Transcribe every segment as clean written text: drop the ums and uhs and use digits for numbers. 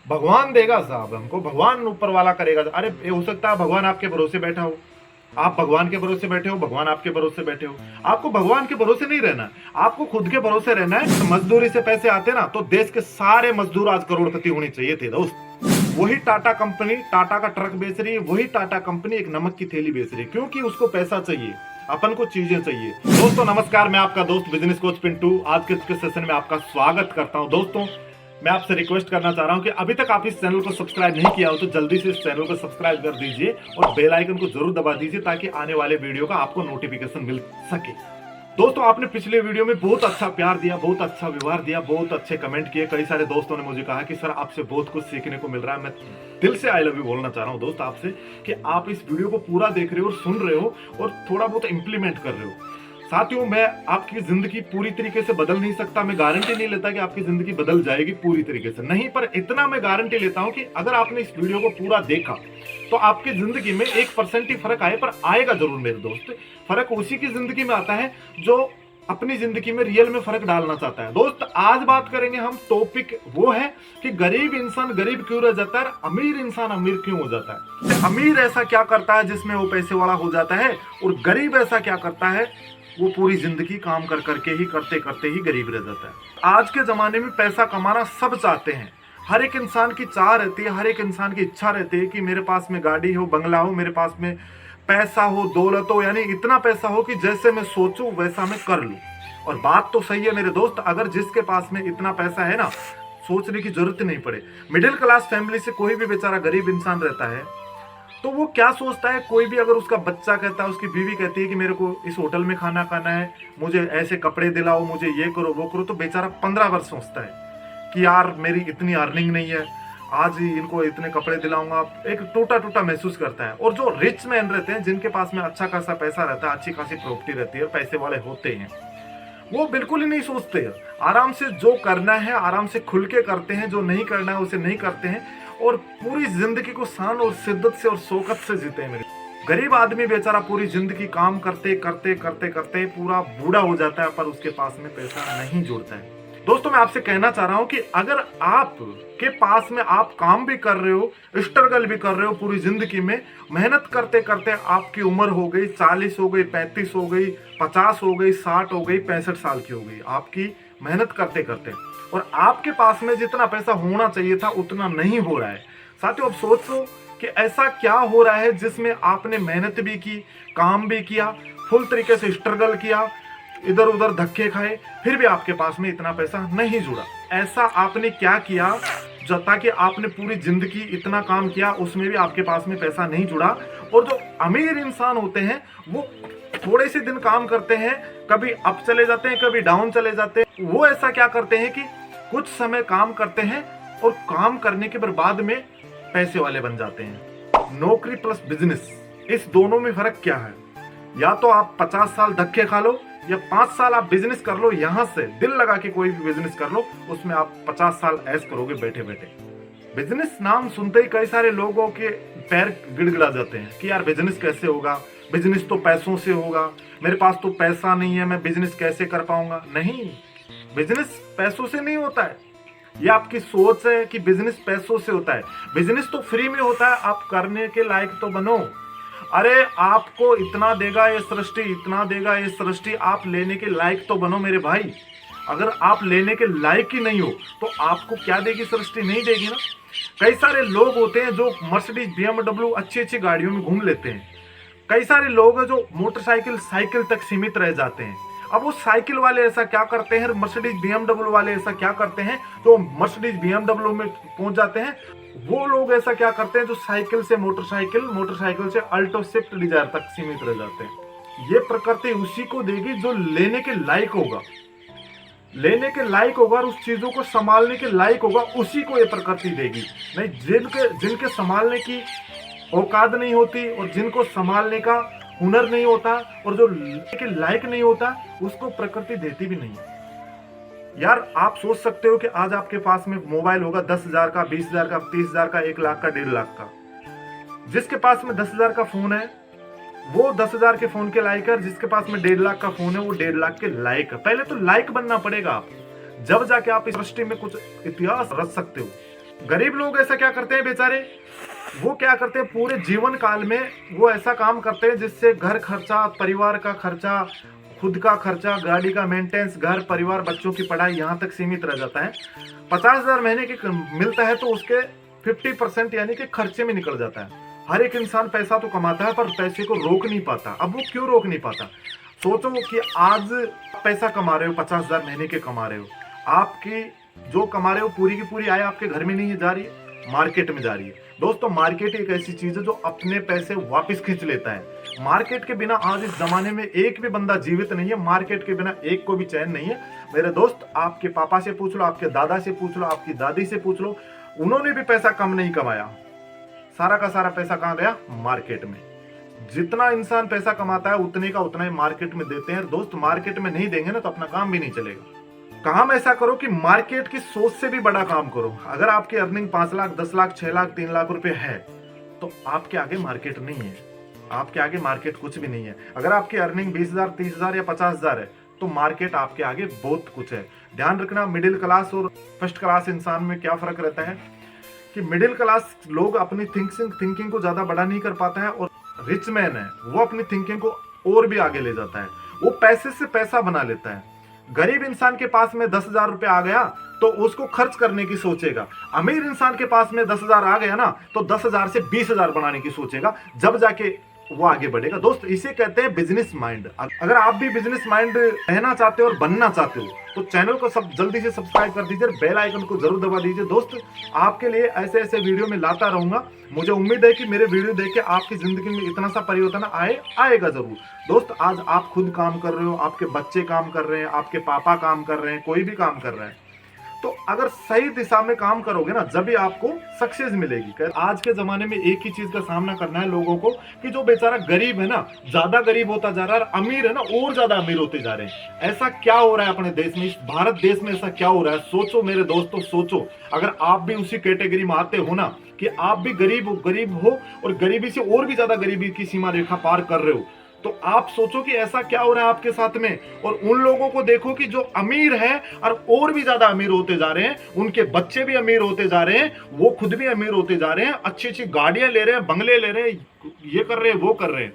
भगवान देगा साहब हमको, भगवान ऊपर वाला करेगा। अरे ये हो सकता है भगवान आपके भरोसे बैठा हो, आप भगवान के भरोसे बैठे हो, भगवान आपके भरोसे बैठे हो। आपको भगवान के भरोसे नहीं रहना, आपको खुद के भरोसे रहना है। तो मजदूरी से पैसे आते ना तो देश के सारे मजदूर आज करोड़पति होने चाहिए थे दोस्त। वही टाटा कंपनी टाटा का ट्रक बेच रही है, वही टाटा कंपनी एक नमक की थैली बेच रही है, क्योंकि उसको पैसा चाहिए, अपन को चीजें चाहिए। दोस्तों नमस्कार, मैं आपका दोस्त बिजनेस कोच पिंटू आज के सेशन में आपका स्वागत करता हूं। दोस्तों मैं आपसे रिक्वेस्ट करना चाह रहा हूं कि अभी तक आप इस चैनल को सब्सक्राइब नहीं किया हो तो जल्दी से इस चैनल को सब्सक्राइब कर दीजिए और बेल आइकन को जरूर दबा दीजिए ताकि आने वाले वीडियो का आपको नोटिफिकेशन मिल सके। दोस्तों आपने पिछले वीडियो में बहुत अच्छा प्यार दिया, बहुत अच्छा व्यवहार दिया, बहुत अच्छे कमेंट किए। कई सारे दोस्तों ने मुझे कहा कि सर आपसे बहुत कुछ सीखने को मिल रहा है। मैं दिल से आई लव यू बोलना चाह रहा हूं दोस्त आपसे कि आप इस वीडियो को पूरा देख रहे हो और सुन रहे हो और थोड़ा बहुत इंप्लीमेंट कर रहे हो। साथियों मैं आपकी जिंदगी पूरी तरीके से बदल नहीं सकता, मैं गारंटी नहीं लेता कि आपकी जिंदगी बदल जाएगी पूरी तरीके से, नहीं, पर इतना मैं गारंटी लेता हूं कि अगर आपने इस वीडियो को पूरा देखा तो आपकी जिंदगी में 1% ही फर्क आए, पर आएगा जरूर मेरे दोस्त। फर्क उसी की जिंदगी में आता है जो अपनी जिंदगी में रियल में फर्क डालना चाहता है। दोस्त आज बात करेंगे हम, टॉपिक वो है कि गरीब इंसान गरीब क्यों रह जाता है, अमीर इंसान अमीर क्यों हो जाता है। अमीर ऐसा क्या करता है जिसमें वो पैसे वाला हो जाता है, और गरीब ऐसा क्या करता है वो पूरी जिंदगी काम कर करके ही करते करते ही गरीब रह जाता है। आज के जमाने में पैसा कमाना सब चाहते हैं, हर एक इंसान की चाह रहती है, हर एक इंसान की इच्छा रहती है कि मेरे पास में गाड़ी हो, बंगला हो, मेरे पास में पैसा हो, दौलत हो, यानी इतना पैसा हो कि जैसे मैं सोचूं वैसा मैं कर लूं। और बात तो सही है मेरे दोस्त, अगर जिसके पास में इतना पैसा है ना, सोचने की जरूरत नहीं पड़े। मिडिल क्लास फैमिली से कोई भी बेचारा गरीब इंसान रहता है तो वो क्या सोचता है, कोई भी अगर उसका बच्चा कहता है, उसकी बीवी कहती है कि मेरे को इस होटल में खाना खाना है, मुझे ऐसे कपड़े दिलाओ, मुझे ये करो वो करो, तो बेचारा 15 वर्ष सोचता है कि यार मेरी इतनी अर्निंग नहीं है, आज ही इनको इतने कपड़े दिलाऊंगा, एक टूटा टूटा महसूस करता है। और जो रिच मैन रहते हैं, जिनके पास में अच्छा खासा पैसा रहता है, अच्छी खासी प्रॉपर्टी रहती है, पैसे वाले होते हैं, वो बिल्कुल ही नहीं सोचते, आराम से जो करना है आराम से खुल के करते हैं, जो नहीं करना है उसे नहीं करते हैं, और पूरी जिंदगी को शान और शिद्दत से और शौकत से जीते हैं। मेरे गरीब आदमी बेचारा पूरी जिंदगी काम करते करते करते करते पूरा बूढ़ा हो जाता है, पर उसके पास में पैसा नहीं जुड़ता है। दोस्तों मैं आपसे कहना चाह रहा हूं कि अगर आप के पास में आप काम भी कर रहे हो, स्ट्रगल भी कर रहे हो पूरी जिंदगी में, मेहनत करते करते आपकी उम्र हो गई 40 हो गई, 35 हो गई, 50 हो गई, 60 हो गई, 65 साल की हो गई आपकी मेहनत करते करते, और आपके पास में जितना पैसा होना चाहिए था उतना नहीं हो रहा है। साथियों अब सोचो कि ऐसा क्या हो रहा है जिसमें आपने मेहनत भी की, काम भी किया, फुल तरीके से स्ट्रगल किया, इधर उधर धक्के खाए, फिर भी आपके पास में इतना पैसा नहीं जुड़ा। ऐसा आपने क्या किया जो ताकि आपने पूरी जिंदगी इतना काम किया उसमें भी आपके पास में पैसा नहीं जुड़ा। और जो अमीर इंसान होते हैं वो थोड़े से दिन काम करते हैं, कभी अप चले जाते हैं, कभी डाउन चले जाते हैं। वो ऐसा क्या करते हैं कि कुछ समय काम करते हैं और काम करने के बाद में पैसे वाले बन जाते हैं। नौकरी प्लस बिजनेस, इस दोनों में फर्क क्या है? या तो आप 50 साल धक्के खा लो या 5 साल आप बिजनेस कर लो, यहां से दिल लगा के कोई भी बिजनेस कर लो, उसमें आप 50 साल ऐश करोगे बैठे बैठे। बिजनेस नाम सुनते ही कई सारे लोगों के पैर गिड़गिड़ा जाते हैं कि यार बिजनेस कैसे होगा, बिजनेस तो पैसों से होगा, मेरे पास तो पैसा नहीं है, मैं बिजनेस कैसे कर पाऊंगा। नहीं, बिजनेस पैसों से नहीं होता है, ये आपकी सोच है कि बिजनेस पैसों से होता है। बिजनेस तो फ्री में होता है, आप करने के लायक तो बनो। अरे आपको इतना देगा ये सृष्टि, इतना देगा ये सृष्टि, आप लेने के लायक तो बनो मेरे भाई। अगर आप लेने के लायक ही नहीं हो तो आपको क्या देगी सृष्टि? नहीं देगी ना। कई सारे लोग होते हैं जो मर्सिडीज BMW अच्छी अच्छी गाड़ियों में घूम लेते हैं, कई सारे लोग हैं जो मोटरसाइकिल साइकिल तक सीमित रह जाते हैं। अब वो साइकिल वाले ऐसा क्या करते हैं, मर्सिडीज BMW वाले ऐसा क्या करते हैं, जो मर्सिडीज BMW में पहुंच जाते हैं, वो लोग ऐसा क्या करते हैं जो साइकिल से मोटरसाइकिल, मोटरसाइकिल से अल्टो स्विफ्ट डिजायर तक सीमित रह जाते हैं। ये प्रकृति उसी को देगी जो लेने के लायक होगा, लेने के लायक होगा और उस चीजों को संभालने के लायक होगा, उसी को ये प्रकृति देगी। नहीं, जिनके संभालने की औकात नहीं होती और जिनको संभालने का हुनर नहीं होता और जो लेने के लायक नहीं होता, उसको प्रकृति देती भी नहीं। यार आप सोच सकते हो कि आज आपके पास में मोबाइल होगा 10,000 का, 20,000 का, 30,000 का, 1 लाख का, 1.5 लाख का। जिसके पास में 10,000 का फोन है वो 10,000 के फोन के लायक है, जिसके पास में 1.5 लाख का फोन है वो 1.5 लाख के लायक है। पहले तो लायक बनना पड़ेगा आप, जब जाके आप इस सृष्टि में कुछ इतिहास रच सकते हो। गरीब लोग ऐसा क्या करते हैं बेचारे, वो क्या करते हैं पूरे जीवन काल में वो ऐसा काम करते हैं जिससे घर खर्चा, परिवार का खर्चा, खुद का खर्चा, गाड़ी का मेंटेनेंस, घर परिवार, बच्चों की पढ़ाई यहाँ तक सीमित रह जाता है। 50,000 महीने की मिलता है तो उसके 50% यानी कि खर्चे में निकल जाता है। हर एक इंसान पैसा तो कमाता है पर पैसे को रोक नहीं पाता। अब वो क्यों रोक नहीं पाता? सोचो कि आज पैसा कमा रहे हो, 50,000 महीने के कमा रहे हो, आपकी जो कमा रहे हो पूरी की पूरी आय आपके घर में नहीं जा रही है, मार्केट में जा रही है। दोस्तों मार्केट एक ऐसी चीज है जो अपने पैसे वापस खींच लेता है। मार्केट के बिना आज इस जमाने में एक भी बंदा जीवित नहीं है, मार्केट के बिना एक को भी चैन नहीं है। मेरे दोस्त, आपके पापा से पूछ लो, आपके दादा से पूछ लो, आपकी दादी से पूछ लो, उन्होंने भी पैसा कम नहीं कमाया। सारा का सारा पैसा कहाँ गया? मार्केट में। जितना इंसान पैसा कमाता है उतने का उतना ही मार्केट में देते हैं। दोस्त मार्केट में नहीं देंगे ना तो अपना काम भी नहीं चलेगा। काम ऐसा करो कि मार्केट की सोच से भी बड़ा काम करो। अगर आपकी अर्निंग 5 लाख, 10 लाख, 6 लाख, 3 लाख रुपए है तो आपके आगे मार्केट नहीं है, आपके आगे मार्केट कुछ भी नहीं है। अगर आपकी अर्निंग 20,000, 30,000 या 50,000 है तो मार्केट आपके आगे बहुत कुछ है। ध्यान रखना, मिडिल क्लास और फर्स्ट क्लास इंसान में क्या फर्क रहता है कि मिडिल क्लास लोग अपनी थिंकिंग को ज्यादा बड़ा नहीं कर पाता है, और रिच मैन है वो अपनी थिंकिंग को और भी आगे ले जाता है, वो पैसे से पैसा बना लेता है। गरीब इंसान के पास में 10,000 रुपए आ गया तो उसको खर्च करने की सोचेगा। अमीर इंसान के पास में 10,000 आ गया ना तो 10,000 से 20,000 बनाने की सोचेगा, जब जाके वो आगे बढ़ेगा। दोस्त इसे कहते हैं बिजनेस माइंड। अगर आप भी बिजनेस माइंड रहना चाहते हो और बनना चाहते हो तो चैनल को सब जल्दी से सब्सक्राइब कर दीजिए, बेल आइकन को जरूर दबा दीजिए। दोस्त आपके लिए ऐसे ऐसे वीडियो में लाता रहूंगा। मुझे उम्मीद है कि मेरे वीडियो देख के आपकी जिंदगी में इतना सा परिवर्तन आएगा जरूर। दोस्त आज आप खुद काम कर रहे हो, आपके बच्चे काम कर रहे हैं, आपके पापा काम कर रहे हैं, कोई भी काम कर रहा है, तो अगर सही दिशा में काम करोगे ना जब भी आपको सक्सेस मिलेगी। आज के जमाने में एक ही चीज का सामना करना है लोगों को कि जो बेचारा गरीब है ना ज्यादा गरीब होता जा रहा है, और अमीर है ना और ज्यादा अमीर होते जा रहे हैं। ऐसा क्या हो रहा है अपने देश में, इस भारत देश में ऐसा क्या हो रहा है? सोचो मेरे दोस्तों, सोचो। अगर आप भी उसी कैटेगरी में आते हो ना कि आप भी गरीब हो और गरीबी से और भी ज्यादा गरीबी की सीमा रेखा पार कर रहे हो, तो आप सोचो कि ऐसा क्या हो रहा है आपके साथ में। और उन लोगों को देखो कि जो अमीर हैं और भी ज्यादा अमीर होते जा रहे हैं, उनके बच्चे भी अमीर होते जा रहे हैं, वो खुद भी अमीर होते जा रहे हैं, अच्छी अच्छी गाड़ियां ले रहे हैं, बंगले ले रहे हैं, ये कर रहे हैं, वो कर रहे हैं।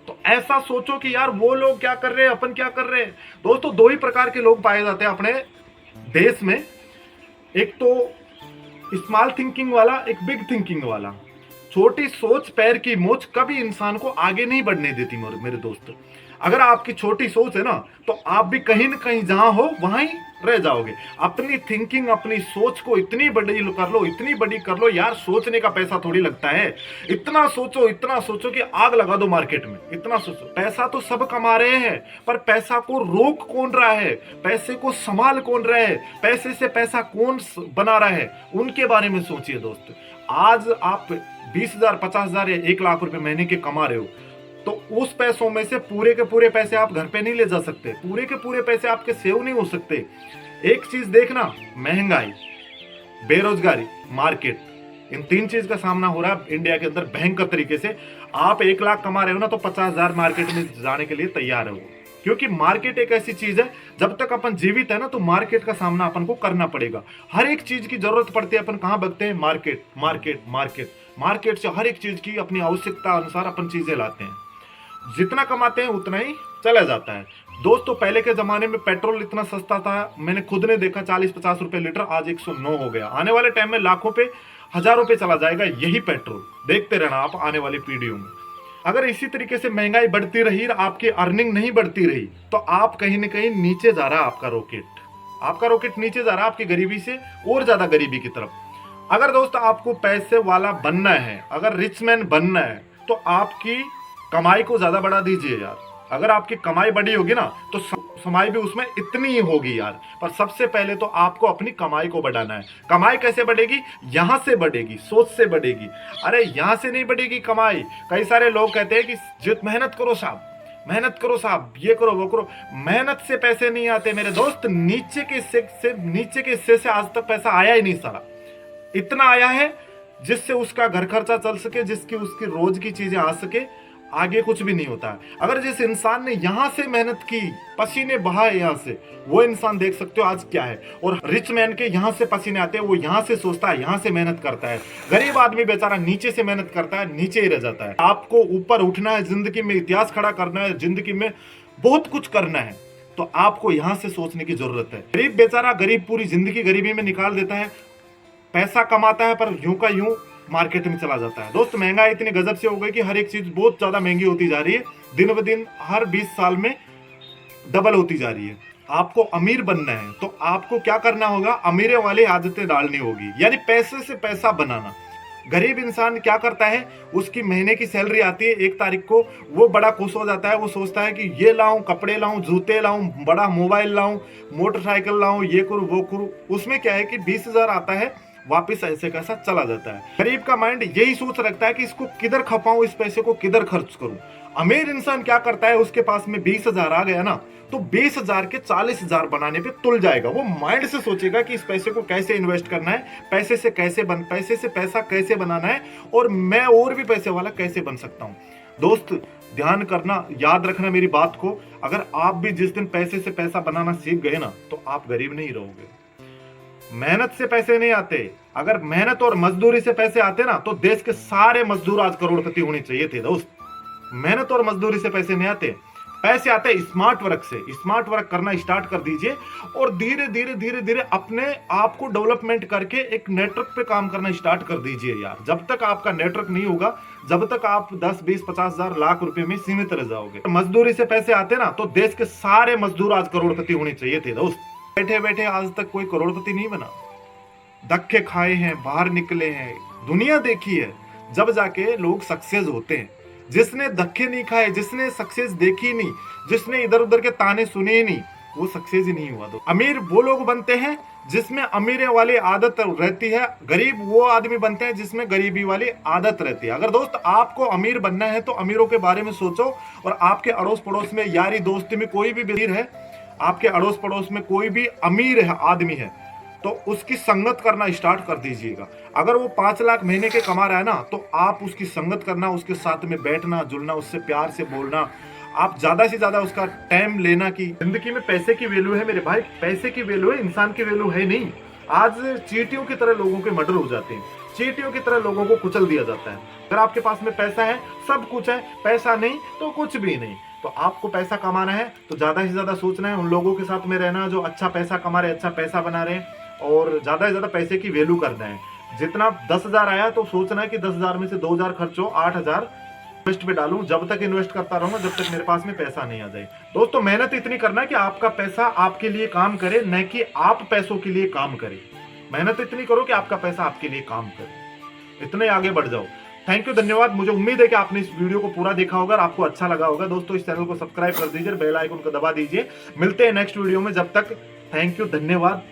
तो ऐसा सोचो कि यार वो लोग क्या कर रहे हैं, अपन क्या कर रहे हैं। दोस्तों दो ही प्रकार के लोग पाए जाते हैं अपने देश में, एक तो स्मॉल थिंकिंग वाला, एक बिग थिंकिंग वाला। छोटी सोच पैर की मोच कभी इंसान को आगे नहीं बढ़ने देती मेरे दोस्त। अगर आपकी छोटी सोच है ना तो आप भी कहीं ना कहीं जहां हो वहां ही रह जाओगे। अपनी थिंकिंग, अपनी सोच को इतनी बड़ी कर लो, इतनी बड़ी कर लो यार। सोचने का पैसा थोड़ी लगता है। इतना सोचो कि आग लगा दो मार्केट में। इतना सोचो। पैसा तो सब कमा रहे हैं पर पैसा को रोक कौन रहा है, पैसे को संभाल कौन रहा है, पैसे से पैसा कौन बना रहा है, उनके बारे में सोचिए दोस्त। आज आप 20,000, 50,000 या 1 लाख रुपए महीने के कमा रहे हो तो उस पैसों में से पूरे के पूरे पैसे आप घर पे नहीं ले जा सकते, पूरे के पूरे पैसे आपके सेव नहीं हो सकते। एक चीज देखना, महंगाई, बेरोजगारी, मार्केट, इन 3 चीज का सामना हो रहा है इंडिया के अंदर भयंकर तरीके से। आप 1 लाख कमा रहे हो ना तो 50,000 मार्केट में जाने के लिए तैयार हो, क्योंकि मार्केट एक ऐसी चीज है जब तक अपन जीवित है ना तो मार्केट का सामना अपन को करना पड़ेगा। हर एक चीज की जरूरत पड़ती है, अपन कहां भागते हैं? Market, market, market. मार्केट से हर एक चीज की अपनी आवश्यकता अनुसार अपन चीजें लाते हैं। जितना कमाते हैं उतना ही चला जाता है। दोस्तों पहले के जमाने में पेट्रोल इतना सस्ता था, मैंने खुद ने देखा 40-50 रुपए लीटर, आज 109 हो गया। आने वाले टाइम में लाखों पे, हजारों पे चला जाएगा यही पेट्रोल। देखते रहना आप आने वाली पीढ़ियों में। अगर इसी तरीके से महंगाई बढ़ती रही, आपकी अर्निंग नहीं बढ़ती रही, तो आप कहीं ना कहीं नीचे जा रहा है आपका रॉकेट नीचे जा रहा है आपकी गरीबी से और ज्यादा गरीबी की तरफ। अगर दोस्त आपको पैसे वाला बनना है, अगर रिच मैन बनना है, तो आपकी कमाई को ज्यादा बढ़ा दीजिए यार। अगर आपकी कमाई बड़ी होगी ना तो कमाई भी उसमें इतनी ही होगी यार। पर सबसे पहले तो आपको अपनी कमाई को बढ़ाना है। कमाई कैसे बढ़ेगी? यहां से बढ़ेगी, सोच से बढ़ेगी। अरे यहां से नहीं बढ़ेगी कमाई। कई सारे लोग कहते हैं कि जित मेहनत करो साहब, ये करो वो करो। मेहनत से पैसे नहीं आते मेरे दोस्त, नीचे के हिस्से से आज तक पैसा आया ही नहीं सारा। इतना आया है जिससे उसका घर खर्चा चल सके, जिसकी उसकी रोज की चीजें आ सके, आगे कुछ भी नहीं होता है। अगर जिस इंसान ने यहां से मेहनत की, पसीने बहाए यहां से, वो इंसान देख सकते हो आज क्या है। और रिच मैन के यहां से पसीने आते हैं, वो यहां से सोचता है, यहां से मेहनत करता है। गरीब आदमी बेचारा नीचे से मेहनत करता है, नीचे ही रह जाता है। आपको ऊपर उठना है, जिंदगी में इतिहास खड़ा करना है, जिंदगी में बहुत कुछ करना है, तो आपको यहां से सोचने की जरूरत है। गरीब बेचारा गरीब पूरी जिंदगी गरीबी में निकाल देता है, पैसा कमाता है पर यूं का यूं मार्केट में चला जाता है। दोस्त महंगाई इतनी गजब से हो गई कि हर एक चीज बहुत ज्यादा महंगी होती जा रही है, दिन ब दिन हर 20 साल में डबल होती जा रही है। आपको अमीर बनना है तो आपको क्या करना होगा, अमीरे वाली आदतें डालनी होगी, यानी पैसे से पैसा बनाना। गरीब इंसान क्या करता है, उसकी महीने की सैलरी आती है 1 तारीख को, वो बड़ा खुश हो जाता है। वो सोचता है कि ये लाऊं, कपड़े लाऊं, जूते लाऊं, बड़ा मोबाइल लाऊं, मोटरसाइकिल लाऊं, ये करूं वो करूं। उसमें क्या है कि 20,000 आता है, वापस ऐसे कैसा चला जाता है। गरीब का माइंड यही सोच रखता है कि इसको किधर खपाऊं, इस पैसे को किधर खर्च करूं। अमीर इंसान क्या करता है, उसके पास में 20,000 आ गया ना, तो 20,000 के 40,000 बनाने पे तुल जाएगा। वो माइंड से सोचेगा कि इस पैसे को कैसे इन्वेस्ट करना है, पैसे से पैसा कैसे बनाना है, और मैं और भी पैसे वाला कैसे बन सकता हूं। दोस्त ध्यान करना, याद रखना मेरी बात को। अगर आप भी जिस दिन पैसे से पैसा बनाना सीख गए ना, तो आप गरीब नहीं रहोगे। मेहनत से पैसे नहीं आते। अगर मेहनत और मजदूरी से पैसे आते ना, तो देश के सारे मजदूर आज करोड़पति होने चाहिए थे। दोस्त मेहनत और मजदूरी से पैसे नहीं आते, पैसे आते स्मार्ट वर्क से। स्मार्ट वर्क करना स्टार्ट कर दीजिए और धीरे धीरे अपने आप को डेवलपमेंट करके एक नेटवर्क पे काम करना स्टार्ट कर दीजिए यार। जब तक आपका नेटवर्क नहीं होगा, जब तक आप 10, 20, 50,000 लाख रुपए में सीमित रह जाओगे। मजदूरी से पैसे आते ना, तो देश के सारे मजदूर आज करोड़पति होने चाहिए थे। दोस्त बैठे बैठे आज तक कोई करोड़पति नहीं बना, धक्के खाए हैं, बाहर निकले हैं, दुनिया देखी है, जब जाके लोग सक्सेस होते हैं। जिसने धक्के नहीं खाए, जिसने सक्सेस देखी नहीं, जिसने इधर उधर के ताने सुने नहीं, वो सक्सेस ही नहीं हुआ। तो अमीर वो लोग बनते हैं जिसमें अमीरे वाली आदत रहती है, गरीब वो आदमी बनते हैं जिसमें गरीबी वाली आदत रहती है। अगर दोस्त आपको अमीर बनना है तो अमीरों के बारे में सोचो, और आपके अड़ोस पड़ोस में, यारी दोस्ती में कोई भी अमीर है, आपके अड़ोस पड़ोस में कोई भी अमीर है आदमी है, तो उसकी संगत करना स्टार्ट कर दीजिएगा। अगर वो 5 लाख महीने के कमा रहा है ना, तो आप उसकी संगत करना, उसके साथ में बैठना जुलना, उससे प्यार से बोलना, आप ज्यादा से ज्यादा उसका टाइम लेना। की जिंदगी में पैसे की वैल्यू है मेरे भाई, पैसे की वैल्यू है, इंसान की वैल्यू है नहीं। आज चींटियों की तरह लोगों के मर्डर हो जाते हैं, चींटियों की तरह लोगों को कुचल दिया जाता है। अगर आपके पास में पैसा है, सब कुछ है, पैसा नहीं तो कुछ भी नहीं। तो आपको पैसा कमाना है तो ज्यादा से ज्यादा सोचना है, उन लोगों के साथ में रहना जो अच्छा पैसा कमा रहे, अच्छा पैसा बना रहे हैं, और ज्यादा से ज्यादा पैसे की वैल्यू करना है। जितना 10,000 आया तो सोचना है कि 10,000 में से 2,000 खर्च हो, 8,000 इन्वेस्ट पे डालूं। जब तक इन्वेस्ट करता रहूंगा जब तक मेरे पास में पैसा नहीं आ जाए। दोस्तों मेहनत इतनी करना है कि आपका पैसा आपके लिए काम करे, न कि आप पैसों के लिए काम करें। मेहनत इतनी करो कि आपका पैसा आपके लिए काम करे, इतने आगे बढ़ जाओ। थैंक यू, धन्यवाद। मुझे उम्मीद है कि आपने इस वीडियो को पूरा देखा होगा और आपको अच्छा लगा होगा। दोस्तों इस चैनल को सब्सक्राइब कर दीजिए, बेल आइकन को दबा दीजिए। मिलते हैं नेक्स्ट वीडियो में, जब तक थैंक यू, धन्यवाद।